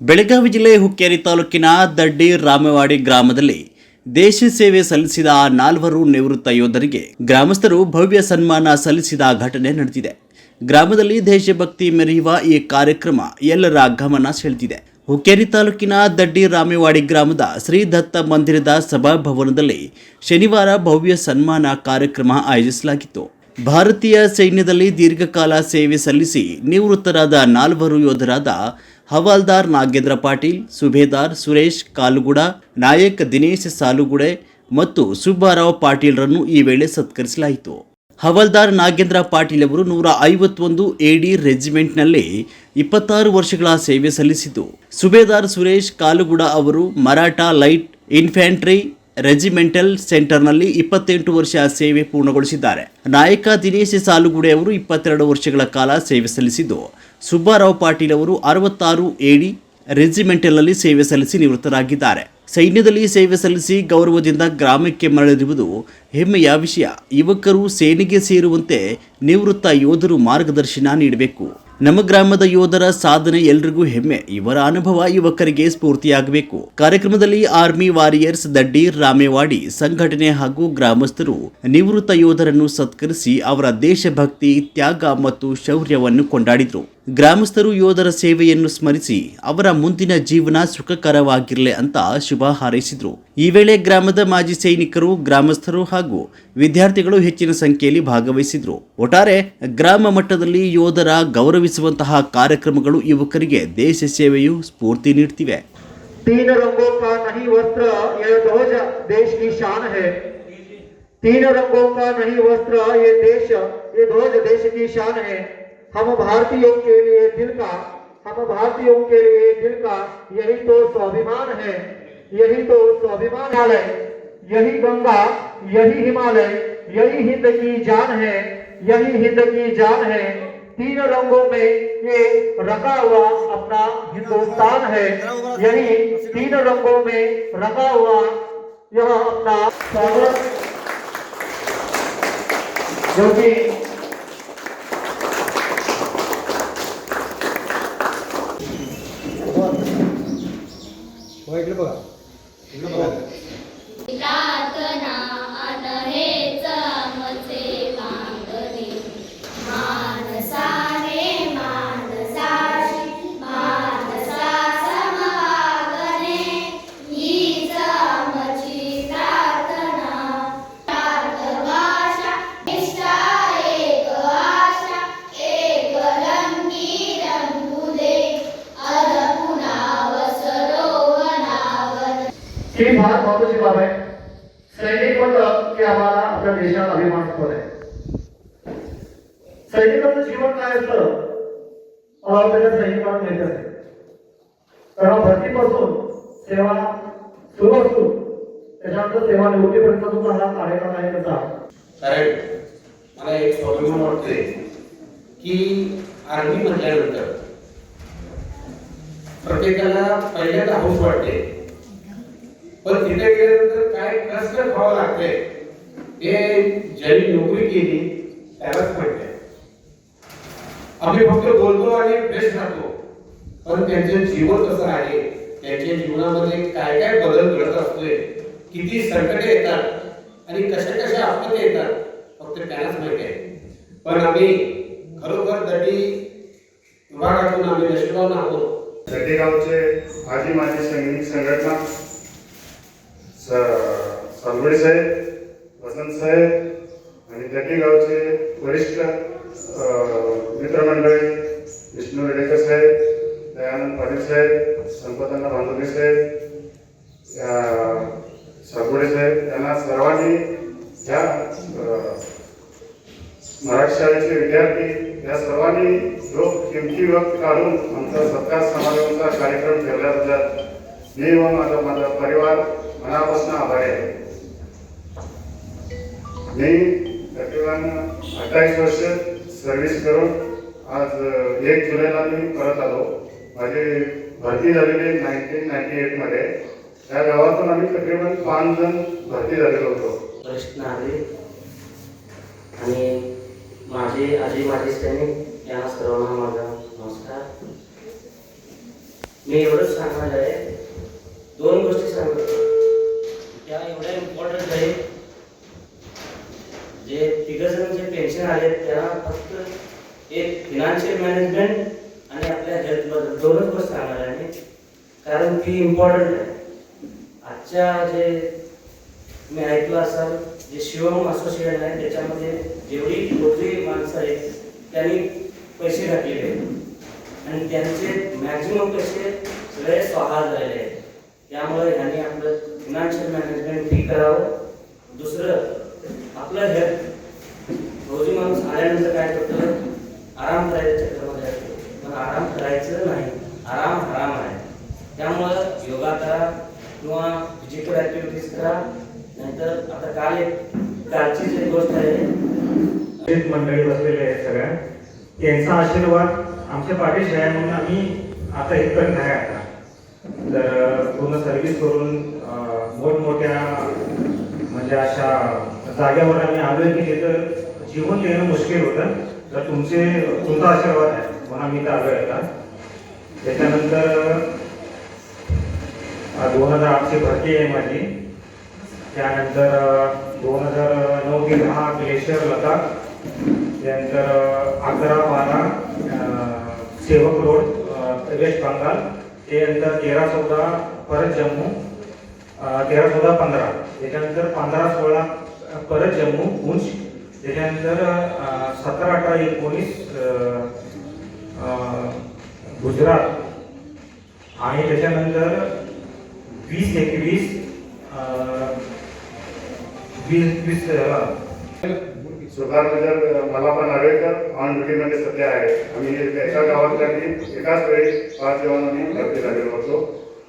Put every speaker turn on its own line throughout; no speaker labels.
ಬೆಳಗಾವಿ ಜಿಲ್ಲೆ ಹುಕ್ಕೇರಿ ತಾಲೂಕಿನ ದಡ್ಡಿ ರಾಮವಾಡಿ ಗ್ರಾಮದಲ್ಲಿ ದೇಶ ಸೇವೆ ಸಲ್ಲಿಸಿದ 4 ನಿವೃತ್ತ ಯೋಧರಿಗೆ ಗ್ರಾಮಸ್ಥರು ಭವ್ಯ ಸನ್ಮಾನ ಸಲ್ಲಿಸಿದ ಘಟನೆ ನಡೆದಿದೆ. ಗ್ರಾಮದಲ್ಲಿ ದೇಶಭಕ್ತಿ ಮೆರೆಯುವ ಈ ಕಾರ್ಯಕ್ರಮ ಎಲ್ಲರ ಗಮನ ಸೆಳೆದಿದೆ. ಹುಕ್ಕೇರಿ ತಾಲೂಕಿನ ದಡ್ಡಿ ರಾಮವಾಡಿ ಗ್ರಾಮದ ಶ್ರೀ ದತ್ತ ಮಂದಿರದ ಸಭಾಭವನದಲ್ಲಿ ಶನಿವಾರ ಭವ್ಯ ಸನ್ಮಾನ ಕಾರ್ಯಕ್ರಮ ಆಯೋಜಿಸಲಾಗಿತ್ತು. ಭಾರತೀಯ ಸೈನ್ಯದಲ್ಲಿ ದೀರ್ಘಕಾಲ ಸೇವೆ ಸಲ್ಲಿಸಿ ನಿವೃತ್ತರಾದ 4 ಯೋಧರಾದ ಹವಾಲ್ದಾರ್ ನಾಗೇಂದ್ರ ಪಾಟೀಲ್, ಸುಬೇದಾರ್ ಸುರೇಶ್ ಕಾಲುಗುಡ, ನಾಯಕ್ ದಿನೇಶ್ ಸಾಲುಗುಡೆ ಮತ್ತು ಸುಬ್ಬಾರಾವ್ ಪಾಟೀಲ್ರನ್ನು ಈ ವೇಳೆ ಸತ್ಕರಿಸಲಾಯಿತು. ಹವಾಲ್ದಾರ್ ನಾಗೇಂದ್ರ ಪಾಟೀಲ್ ಅವರು 151 AD ರೆಜಿಮೆಂಟ್ನಲ್ಲಿ 26 ವರ್ಷಗಳ ಸೇವೆ ಸಲ್ಲಿಸಿದ್ದು, ಸುಬೇದಾರ್ ಸುರೇಶ್ ಕಾಲುಗುಡ ಅವರು ಮರಾಠ ಲೈಟ್ ಇನ್ಫ್ಯಾಂಟ್ರಿ ರೆಜಿಮೆಂಟಲ್ ಸೆಂಟರ್ನಲ್ಲಿ 28 ವರ್ಷ ಸೇವೆ ಪೂರ್ಣಗೊಳಿಸಿದ್ದಾರೆ. ನಾಯಕ ದಿನೇಶ್ ಸಾಲುಗುಡೆ ಅವರು 22 ವರ್ಷಗಳ ಕಾಲ ಸೇವೆ ಸಲ್ಲಿಸಿದ್ದು, ಸುಬ್ಬಾರಾವ್ ಪಾಟೀಲ್ ಅವರು 66 AD ರೆಜಿಮೆಂಟಲ್ನಲ್ಲಿ ಸೇವೆ ಸಲ್ಲಿಸಿ ನಿವೃತ್ತರಾಗಿದ್ದಾರೆ. ಸೈನ್ಯದಲ್ಲಿ ಸೇವೆ ಸಲ್ಲಿಸಿ ಗೌರವದಿಂದ ಗ್ರಾಮಕ್ಕೆ ಮರಳಿರುವುದು ಹೆಮ್ಮೆಯ ವಿಷಯ. ಯುವಕರು ಸೇನೆಗೆ ಸೇರುವಂತೆ ನಿವೃತ್ತ ಯೋಧರು ಮಾರ್ಗದರ್ಶನ ನೀಡಬೇಕು. ನಮ್ಮ ಗ್ರಾಮದ ಯೋಧರ ಸಾಧನೆ ಎಲ್ರಿಗೂ ಹೆಮ್ಮೆ. ಇವರ ಅನುಭವ ಯುವಕರಿಗೆ ಸ್ಫೂರ್ತಿಯಾಗಬೇಕು. ಕಾರ್ಯಕ್ರಮದಲ್ಲಿ ಆರ್ಮಿ ವಾರಿಯರ್ಸ್ ದಡ್ಡಿ ರಾಮೇವಾಡಿ ಸಂಘಟನೆ ಹಾಗೂ ಗ್ರಾಮಸ್ಥರು ನಿವೃತ್ತ ಯೋಧರನ್ನು ಸತ್ಕರಿಸಿ ಅವರ ದೇಶಭಕ್ತಿ, ತ್ಯಾಗ ಮತ್ತು ಶೌರ್ಯವನ್ನು ಕೊಂಡಾಡಿದರು. ಗ್ರಾಮಸ್ಥರು ಯೋಧರ ಸೇವೆಯನ್ನು ಸ್ಮರಿಸಿ ಅವರ ಮುಂದಿನ ಜೀವನ ಸುಖಕರವಾಗಿರಲಿ ಅಂತ ಶುಭ ಹಾರೈಸಿದರು. ಈ ವೇಳೆ ಗ್ರಾಮದ ಮಾಜಿ ಸೈನಿಕರು, ಗ್ರಾಮಸ್ಥರು ಹಾಗೂ ವಿದ್ಯಾರ್ಥಿಗಳು ಹೆಚ್ಚಿನ ಸಂಖ್ಯೆಯಲ್ಲಿ ಭಾಗವಹಿಸಿದರು. ಒಟ್ಟಾರೆ ಗ್ರಾಮ ಮಟ್ಟದಲ್ಲಿ ಯೋಧರ ಗೌರವಿಸುವಂತಹ ಕಾರ್ಯಕ್ರಮಗಳು ಯುವಕರಿಗೆ ದೇಶ ಸೇವೆಯು ಸ್ಫೂರ್ತಿ ನೀಡುತ್ತಿವೆ.
3 रंगों का नहीं वस्त्र ये ध्वज देश की शान है. 3 रंगों का नहीं वस्त्र ये ध्वज देश की शान है. हम भारतीयों के लिए दिल का यही तो स्वाभिमान है. यही तो स्वाभिमान है. यही गंगा, यही हिमालय, यही हिंद की जान है. यही हिंद की जान है. 3 रंगों में ये रंगा हुआ अपना हिंदुस्तान है. यही 3 रंगों में रंगा हुआ यह अपना स्वागत जो कि ही फार महत्वाची बाब आहे. सैनिक म्हणलं की आम्हाला आपल्या देशात अभिमान आहे. सैनिकाचं जीवन काय असतं आपल्याला सैनिकांना माहिती असते. कारण भरतीपासून सेवा सुरू असतो त्याच्यानंतर सेवा निवृत्तीपर्यंत जो हा कार्यक्रम आहे त्याचा.
कारण मला एक स्वाभिमान वाटतोय की आर्मी म्हटल्यानंतर प्रत्येकाला पहिल्यांदा हौस वाटते, पण तिथे गेल्यानंतर काय कष्ट खावं लागते हे ज्यांनी नोकरी केली त्यालाच माहिती. आम्ही फक्त बोलतो आणि बेस्ट राहतो, पण त्यांचे जीवन कसं आहे, त्यांच्या जीवनामध्ये काय काय बदल घडत असतोय, किती संकटे येतात आणि कशा कशा आपत्ती येतात फक्त त्यांनाच माहिती आहे. पण आम्ही खरोखर दड्डी विभागातून आम्ही नशिबान आहोत.
दड्डी गावचे आजी माजी सैनिक संघटना सालगुडे साहेब, वसंत साहेब आणि दड्डी गावचे वरिष्ठ मित्रमंडळी विष्णू रेडेकर साहेब, दयानंद पाटील साहेब, संपतअण्णा भांदुरे साहेब, सालगुडे साहेब यांना सर्वांनी या मराठी शाळेचे विद्यार्थी या सर्वांनी जो किमती वक्त काढून आमचा सत्कार समारंभाचा कार्यक्रम ठेवल्याबद्दल मी व माझा परिवार मनापासून आभारी आहे. मी तकरीबन 28 वर्ष सर्व्हिस करून आज 1 जुलैला मी परत आलो. माझी भरती झालेली 1998 मध्ये. त्या गावातून आम्ही तकरीबन 5 जण भरती झालेलो होतो.
वरिष्ठ नागरिक आणि माझे आजी माजी सैनिक यांना सर्वांना माझा नमस्कार. मी एवढंच सांगणार आहे, दोन गोष्टी सांगतो त्या एवढ्या इम्पॉर्टंट आहे. जे तिघजण जे पेन्शन आले त्यांना फक्त एक फिनान्शियल मॅनेजमेंट आणि आपल्या हेल्थबद्दल दोनच गोष्टी सांगणार आहे, कारण ती इम्पॉर्टंट आहे. आजच्या जे मी ऐकलं असाल, जे शिवम असोसिएशन आहे त्याच्यामध्ये जेवढी मोठी माणसं आहेत त्यांनी पैसे घातलेले आहेत आणि त्यांचे मॅक्झिमम पैसे सगळे स्वाहा झालेले आहेत. त्यामुळे ह्यांनी आपलं फिनान्शियल मॅनेजमेंट ठीक करावं. दुसरं आपलं हेल्थ, रोजी माणूस आल्यानंतर काय करतो, आराम करायच्या चक्रामध्ये असतो, पण आराम करायचं नाही, आराम हराम आहे. त्यामुळं योगा करा किंवा फिजिकल ॲक्टिव्हिटीज करा. नाहीतर आता कालची जी गोष्ट आहे,
मंडळी बसलेले आहेत सगळ्या, त्यांचा आशीर्वाद आमच्या पाठीशी आहे म्हणून आम्ही आता इथपर्यंत आहे. आता तर पूर्ण सर्व्हिस करून मोठमोठ्या म्हणजे अशा जाग्यावर आम्ही आलोय की तिथं जीवन देणं मुश्किल होतं. तर तुमचा आशीर्वाद आहे म्हणून आम्ही इथं आलोय आता. त्याच्यानंतर 2008ची भरती आहे माझी. त्यानंतर 2009 ते 10 ग्लेशियर लडाख. त्यानंतर 11-12 सेवक रोड वेस्ट बंगाल. त्यानंतर 13-14 परत जम्मू. 13-14-15. त्याच्यानंतर 15-16 परत जम्मू पुंछ. त्याच्यानंतर 17-18-19 गुजरात. आणि त्याच्यानंतर 20-21
सुधारनगर मला पण आवेकर ऑन ड्युटीमध्ये सध्या आहे. आम्ही एका गावातल्या एकाच वेळी 5 जवानांनी भरती झालेलो होतो.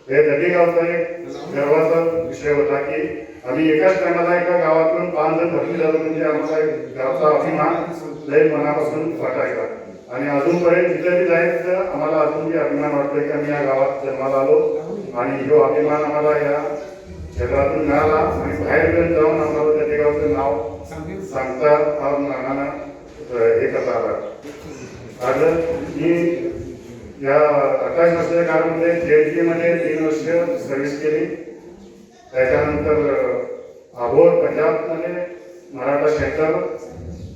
हे दडी गावचा एक गर्वाचा विषय होता की आम्ही एकाच टायमाला एका गावातून 5 जण भरती झालो, म्हणजे आम्हाला गावचा अभिमान लय मनापासून वाटायचा. आणि अजूनपर्यंत जिथे जायचं आम्हाला अजून बी अभिमान वाटतोय की आम्ही या गावात जन्माला आलो आणि जो अभिमान आम्हाला या क्षेत्रातून मिळाला. आणि बाहेर जाऊन आम्हाला त्या गावचं नाव सांगता नानानं हे करता आलं. आज मी या 28 वर्षाच्या काळामध्ये JNK-मध्ये 3 वर्ष सर्व्हिस केली. त्याच्यानंतर अबोर पंजाबमध्ये मराठा सेंटर,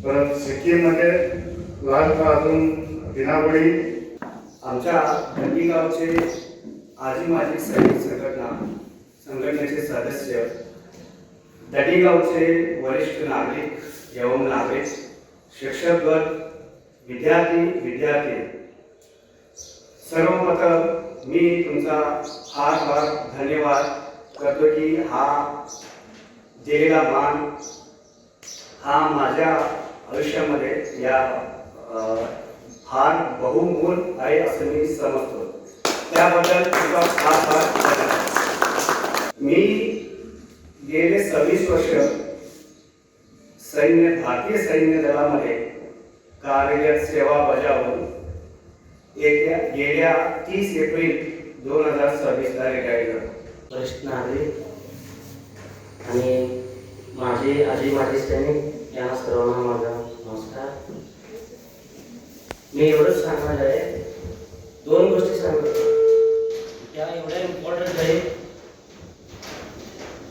परत सिक्कीममध्ये लाल अजून दिनावळी.
आमच्या दंडी गावचे आजी माजी सैनिक संघटनेचे सदस्य, दंडी गावचे वरिष्ठ नागरिक एवं नागरिक, शिक्षक गट, विद्यार्थी सर्वप्रथम मी तुमचा फार फार धन्यवाद करतो की हा दिलेला मान हा माझ्या आयुष्यामध्ये या फार बहुमोल आहे असं मी समजतो. त्याबद्दल तुमचा फार फार धन्यवाद. मी गेले 26 वर्ष भारतीय सैन्य दलामध्ये कार्यरत सेवा बजावून गेल्या 30 एप्रिल 2026 रिटायर झालो.
वरिष्ठ नागरिक आणि माझे आजी माजी सैनिक यांना सर्वांना माझा नमस्कार. मी एवढंच सांगणार आहे, दोन गोष्टी सांगतो त्या एवढ्या इम्पॉर्टंट आहे.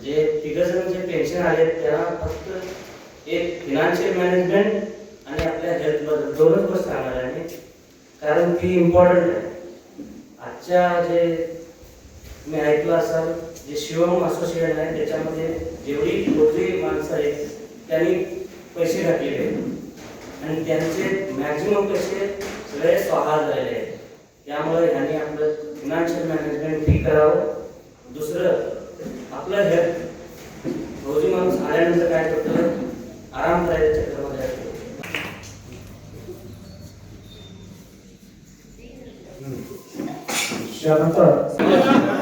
जे तिघजण जे पेन्शन आले त्यांना फक्त एक फिनान्शियल मॅनेजमेंट आणि आपल्या हेल्थबद्दल दोनच गोष्टी सांगणार आहे, कारण ती इम्पॉर्टंट आहे. आजच्या जे मी ऐकलं असाल, जे शिवम असोसिएशन आहे त्याच्यामध्ये जेवढी मोठी माणसं आहेत त्यांनी पैसे घातलेले आहेत आणि त्यांचे मॅक्झिमम पैसे सगळे स्वाहा झालेले आहेत. त्यामुळे ह्यांनी आपलं फिनान्शियल मॅनेजमेंट ठीक करावं. दुसरं आपलं हेल्थ, रोजी माणूस आल्यानंतर काय करतो, आराम करायच्या चक्रामध्ये असतो.
त्यानंतर